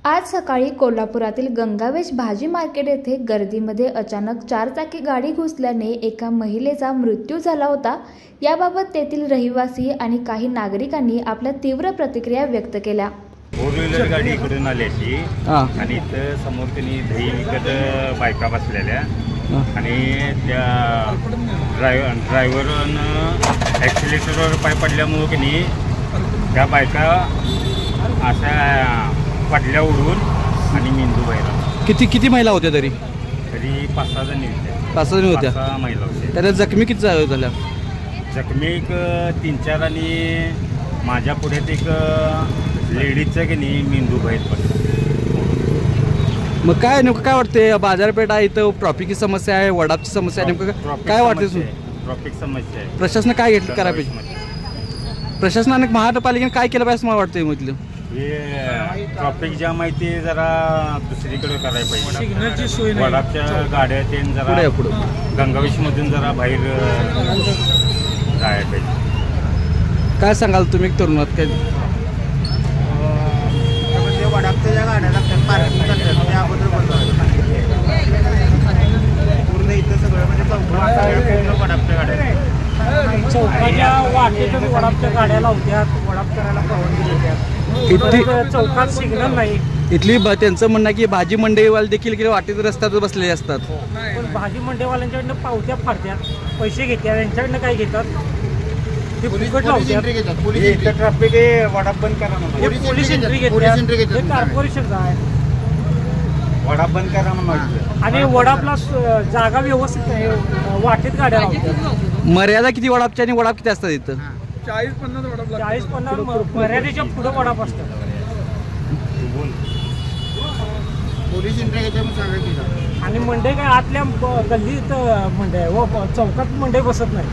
आज सकाळी कोल्हापुरातील गंगावेश भाजी मार्केट येथे गर्दीमध्ये अचानक चारचाकी गाडी घुसल्याने एका महिलेचा मृत्यू झाला होता। याबाबत तेथील रहिवासी आणि काही नागरिकांनी आपल्या तीव्र प्रतिक्रिया व्यक्त केल्या। फोर व्हीलर गाडी इकडून आल्याची आणि इथं समोर त्यांनी दही विकत बायका बसलेल्या आणि त्या ड्रायव्हरनं ॲक्सिलेटरवर पाय पडल्यामुळं की नाही त्या बायका अशा पडल्या उडून आणि मेंदू बाहेर। किती महिला होत्या तरी 5-6 जणी होत्या। 5 जणी होत्या, 5 महिला होत्या। त्याला जखमी किती झाल्या? जखमी एक 3-4 आणि माझ्या पुढ्यात एक लेडीजचं की नाही मेंदू बाहेर पडला। मग काय नेमकं काय वाटते? बाजारपेठ आहे, इथं ट्रॉफिकची समस्या आहे, वडापची समस्या आहे, नेमकं काय वाटते? ट्रॉफिक समस्या आहे। प्रशासनाने काय घेतलं करायला पाहिजे? प्रशासनाने महानगरपालिकेने काय केलं पाहिजे मला वाटतं? म्हटलं हे ट्रॉफिक जाम आहे ते जरा दुसरीकडे करायला पाहिजे। सिग्नलची सोय नाही, वडापच्या गाड्या ते जरा गंगावेशमधून जरा बाहेर जायला पाहिजे। काय सांगाल तुम्ही तरुणात? काय म्हणजे वडापच्या ज्या गाड्या लागतात पार्किंग करतात त्या अगोदर पूर्ण इथं सगळं म्हणजे वडापच्या गाड्या चौकाच्या वाटेतून वडापच्या गाड्या लावतात, वडाप करायला परवानगी देतात। चौकात सिग्नल नाही। इथली त्यांचं म्हणणं की भाजी मंडईवाले देखील वाटेत रस्त्यात बसलेले असतात, पण भाजी मंडईवाल्यांच्याकडनं पावत्या फाडतात, पैसे घेतात, यांच्याकडनं काय घेतात ते फुकट लावतात। इथं ट्रॅफिक आहे, वडाप बंद करा म्हणून पोलीस एंट्री घेतात, कॉर्पोरेशन आहे वडाप बंद करा म्हणून। आणि वडापला जागा व्यवस्थित आहे, वाटेत गाड्या लावतात। मर्यादा किती वडापच्या आणि वडाप किती असतात इथं? 40-50 मर्यादेच्या पुढे वडाप असतात। पोलीस एंट्री घेतात म्हणून सांगायचं। आणि मंडई काय आतल्या गल्लीत मंडई आहे व चौकात मंडई बसत नाही।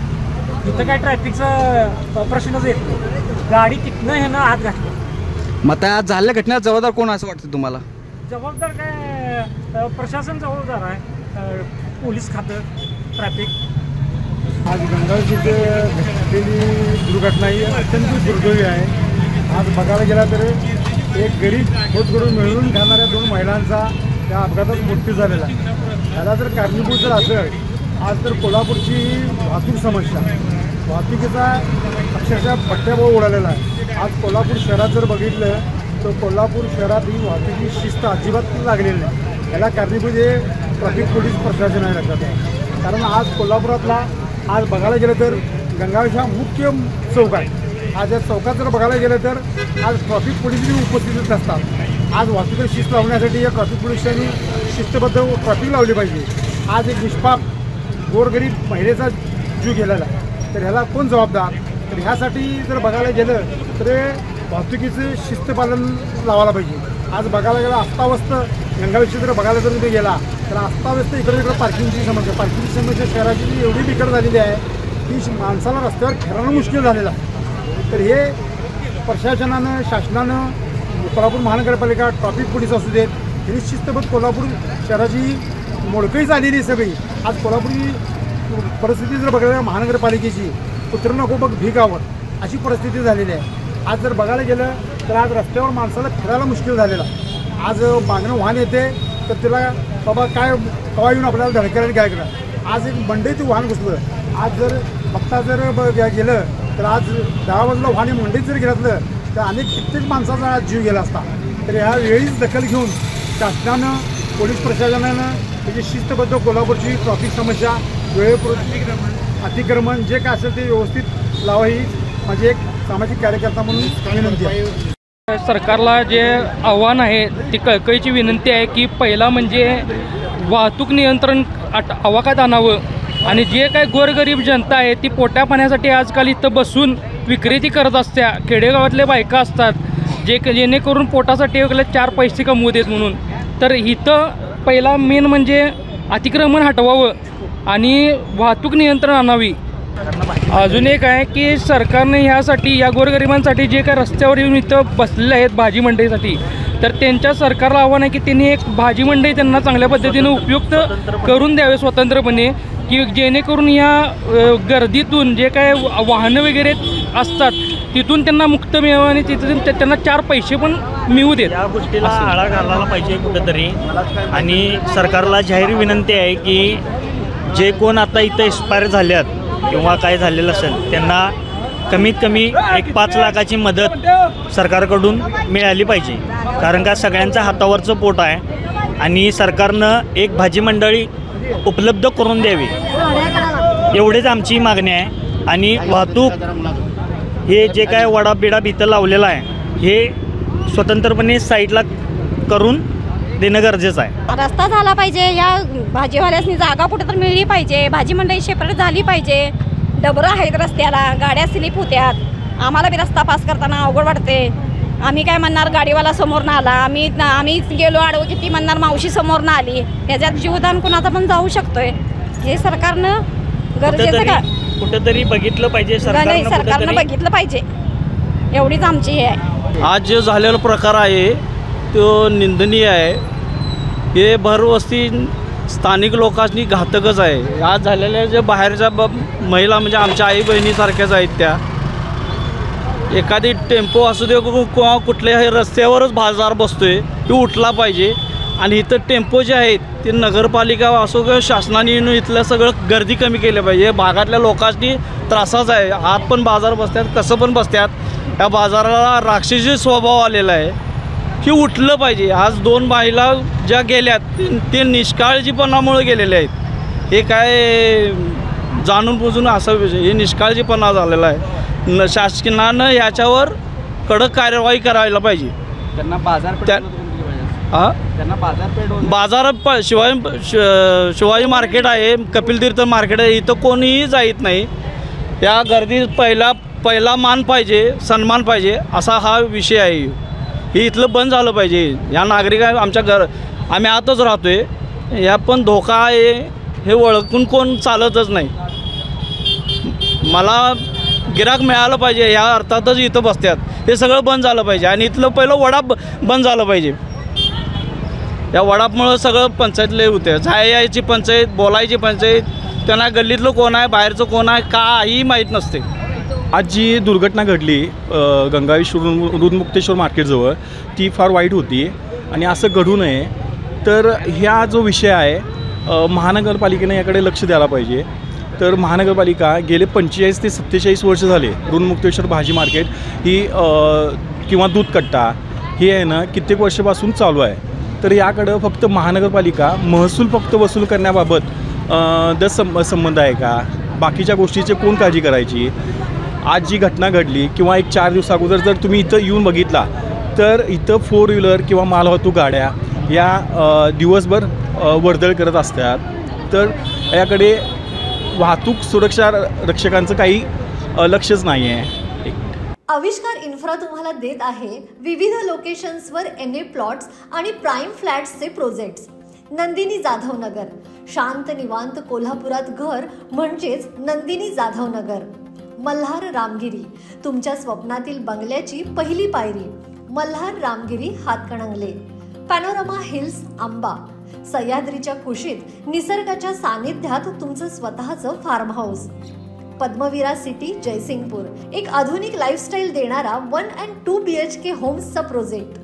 इथं काय ट्रॅफिकचा प्रश्नच येत नाही, गाडी तिथनं ह्यानं आत घातली। मग त्या झालेल्या घटनेला जबाबदार कोण असं वाटतं तुम्हाला? जबाबदार काय प्रशासन जबाबदार आहे, पोलीस खातं, ट्रॅफिक। आज गंगावेश इथे घडलेली दुर्घटना ही अत्यंत दुर्दैवी आहे। आज बघायला गेला तर एक गरीब पोटगडून मिळवून खाणाऱ्या 2 महिलांचा त्या अपघातात मृत्यू झालेला आहे। त्याला जर कारणीभूत जर असेल आज तर कोल्हापूरची वाहतूक समस्या, वाहतुकीचा अक्षरशः पट्ट्याबोळ उडालेला आहे। आज कोल्हापूर शहरात जर बघितलं तर कोल्हापूर शहरात ही वाहतुकीची शिस्त अजिबात लागलेली नाही। याला कारणीभूत हे ट्रॅफिक पोलीस प्रशासन आहे लक्षात आहे। कारण आज कोल्हापुरातला आज बघायला गेलं तर गंगावेश हा मुख्य चौक आहे। आज या चौकात जर बघायला गेलं तर आज ट्रॅफिक पोलीसही उपस्थित असतात। आज वाहतुकीला शिस्त लावण्यासाठी या ट्रॅफिक पोलिसांनी शिस्तबद्ध ट्रॅफिक लावली पाहिजे। आज एक निष्पाप गोरगरीब महिलेचा जीव गेलेला आहे, तर ह्याला कोण जबाबदार? तर ह्यासाठी जर बघायला गेलं तर वाहतुकीचं शिस्तपालन लावायला पाहिजे। आज बघायला गेलं अस्ताव्यस्त गंगावेश जर बघायला जर तुम्ही गेला तर अस्ताव्यस्त इकडे तिकडे पार्किंगची समस्या शहराची एवढी बिकट झालेली आहे की माणसाला रस्त्यावर फिरणं मुश्किल झालेलं आहे। तर हे प्रशासनानं, शासनानं, कोल्हापूर महानगरपालिका, ट्रॅफिक पोलीस असू देत, ही शिस्तबद्ध कोल्हापूर शहराची मोडकळीच आलेली सगळी। आज कोल्हापुरी परिस्थिती जर बघायला महानगरपालिकेची कुत्र नको बघ भिगावर अशी परिस्थिती झालेली आहे। आज जर बघायला गेलं तर आज रस्त्यावर माणसाला फिरायला मुश्किल झालेला आहे। आज मागणं वाहन येते तर तिला बाबा काय कवा येऊन आपल्याला धडकायला काय करा। आज एक मंडईत वाहन घुसलं, आज जर बघता जर गेलं तर आज 10 बाजूला वाहन मंडईत जर घेतलं तर अनेक कित्येक माणसाचा जीव गेला असता। तर ह्या वेळीच दखल घेऊन शासनानं, पोलीस प्रशासनानं त्याची शिस्तबद्ध कोल्हापूरची ट्रॅफिक समस्या, वेळेपूर्वी अतिक्रमण जे काय असेल ते व्यवस्थित लावा, ही माझी एक सामाजिक कार्यकर्ता म्हणून विनंती आहे। सरकारला जे आव्हान आहे ती कळकळीची विनंती आहे की पहिला म्हणजे वाहतूक नियंत्रण आवाक्यात आणावं आणि जे काय गोरगरीब जनता आहे ती पोट्या पाण्यासाठी आजकाल इथं बसून विक्रेती करत असत्या, खेडेगावातले बायका असतात जेणेकरून पोटासाठी वगैरे 4 पैसे कमवू देत म्हणून। तर इथं पहिला मेन म्हणजे अतिक्रमण हटवावं आणि वाहतूक नियंत्रण आणावी। अजून एक आहे की सरकारने ह्यासाठी या गोरगरिबांसाठी जे काय रस्त्यावर येऊन इथं बसलेले आहेत भाजी मंडईसाठी, तर त्यांच्या सरकारला आव्हान आहे की त्यांनी एक भाजी मंडई त्यांना चांगल्या पद्धतीने उपयुक्त करून द्यावे स्वतंत्रपणे, की जेणेकरून या गर्दीतून जे काय वाहनं वगैरे असतात तिथून त्यांना मुक्त मिळावं आणि तिथून त्यांना 4 पैसे पण मिळू देत. या गोष्टीला आळा घालायला पाहिजे कुठंतरी. आणि सरकारला जाहीर विनंती आहे की जे कोण आता इथं एक्सपायर झाल्यात किंवा काय झालेलं असेल त्यांना कमीत कमी एक 5 लाखाची मदत सरकारकडून मिळाली पाहिजे. कारण का सगळ्यांच्या हातावरचं पोट आहे आणि सरकारनं एक भाजी मंडळी उपलब्ध करून द्यावी एवढेच आमची मागणी आहे. आणि वाहतूक हे जे काय वडा बिडा इथं लावलेला आहे हे स्वतंत्रपणे साईडला करून देणं गरजेचं आहे. रस्ता झाला पाहिजे, या भाजीवाल्यासनी जागा कुठं तर मिळली पाहिजे, भाजी मंडई सेपरेट झाली पाहिजे. डबरं आहेत रस्त्याला, गाड्या स्लिप होत्यात, आम्हाला बी रस्ता पास करताना अवघड वाटते. आम्ही काय म्हणणार गाडीवाला समोरनं आला, आम्हीच गेलो आडवं की ती म्हणणार मावशी समोरनं आली. त्याच्यात जीवदान कुणाचा पण जाऊ शकतोय. हे सरकारनं गरजेचं का कुठंतरी बघितलं पाहिजे, सरकारनं बघितलं पाहिजे एवढीच आमची हे आहे. आज जो झालेला प्रकार आहे तो निंदनीय आहे. हे भरवस्ती स्थानिक लोकांनी घातकच आहे. आज झालेल्या जे बाहेरच्या महिला म्हणजे आमच्या आई बहिणीसारख्याच आहेत त्या. एखादी टेम्पो असू दे किंवा कुठल्याही रस्त्यावरच बाजार बसतोय तो उठला पाहिजे. आणि इथं टेम्पो जे आहेत ते नगरपालिका असो किंवा शासनाने इथलं सगळं गर्दी कमी केलं पाहिजे. भागातल्या लोकांनी त्रासाच आहे. आत पण बाजार बसतात, कसं पण बसतात. या बाजाराला राक्षसी स्वभाव आलेला आहे की उठलं पाहिजे. आज 2 महिला ज्या गेल्यात ते निष्काळजीपणामुळे गेलेले आहेत. हे काय जाणून बुजून असं हे निष्काळजीपणा झालेला आहे. शासनानं याच्यावर कडक कार्यवाही करायला पाहिजे. त्यांना बाजारपेठ शिवाजी मार्केट आहे, कपिलतीर्थ मार्केट आहे, इथं कोणीही जात नाही. या गर्दीत पहिला मान पाहिजे, सन्मान पाहिजे असा हा विषय आहे. हे इथलं बंद झालं पाहिजे. या नागरिका आमच्या आम्ही आतच राहतो आहे, या पण धोका आहे हे ओळखून कोण चालतच नाही. मला गिराक मिळालं पाहिजे या अर्थातच इथं बसतात. हे सगळं बंद झालं पाहिजे. आणि इथलं पहिलं वडाप बंद झालं पाहिजे. या वडापमुळं सगळं पंचायतले होते. जायची पंचायत, बोलायची पंचायत, त्यांना गल्लीतलं कोण आहे बाहेरचं कोण आहे काही माहीत नसते. आज जी दुर्घटना घडली गंगावेश-ऋणमुक्तेश्वर मार्केटजवळ ती फार वाईट होती. आणि असं घडू नये तर ह्या जो विषय आहे महानगरपालिकेने याकडे लक्ष द्यायला पाहिजे. तर महानगरपालिका गेले 45 ते 47 वर्ष झाले ऋणमुक्तेश्वर भाजी मार्केट ही किंवा दूध कट्टा हे आहे ना कित्येक वर्षापासून चालू आहे. तर याकडं फक्त महानगरपालिका महसूल फक्त वसूल करण्याबाबत संबंध आहे का? बाकीच्या गोष्टीची कोण काळजी करायची? आज जी घटना घडली किंवा एक 4 दिवस अगोदर जर तुम्ही इथं येऊन बघितला तर इथं 4 व्हीलर किंवा मालवाहतूक गाड्या या दिवसभर वर्दळ करत असतात. तर याकडे वाहतूक सुरक्षा रक्षकांचं काही लक्षच नाही आहे. आविष्कार इन्फ्रा तुम्हाला देत आहे विविध लोकेशन्सवर NA प्लॉट्स आणि प्राईम फ्लॅट्सचे प्रोजेक्ट्स. नंदिनी जाधव नगर, शांत निवांत कोल्हापुरात घर म्हणजेच नंदिनी जाधव नगर. मल्हार रामगिरी, तुमच्या स्वप्नातील बंगल्याची पहिली पायरी. मल्हार रामगिरी हातकणंगले. पॅनोरमा हिल्स आंबा, सह्याद्रीच्या कुशीत निसर्गाच्या सानिध्यात तुमचं स्वतःचं फार्म हाऊस. पद्मविरा सिटी जयसिंगपूर, एक आधुनिक लाईफस्टाईल देणारा 1 and 2 BHK होम्सचा प्रोजेक्ट.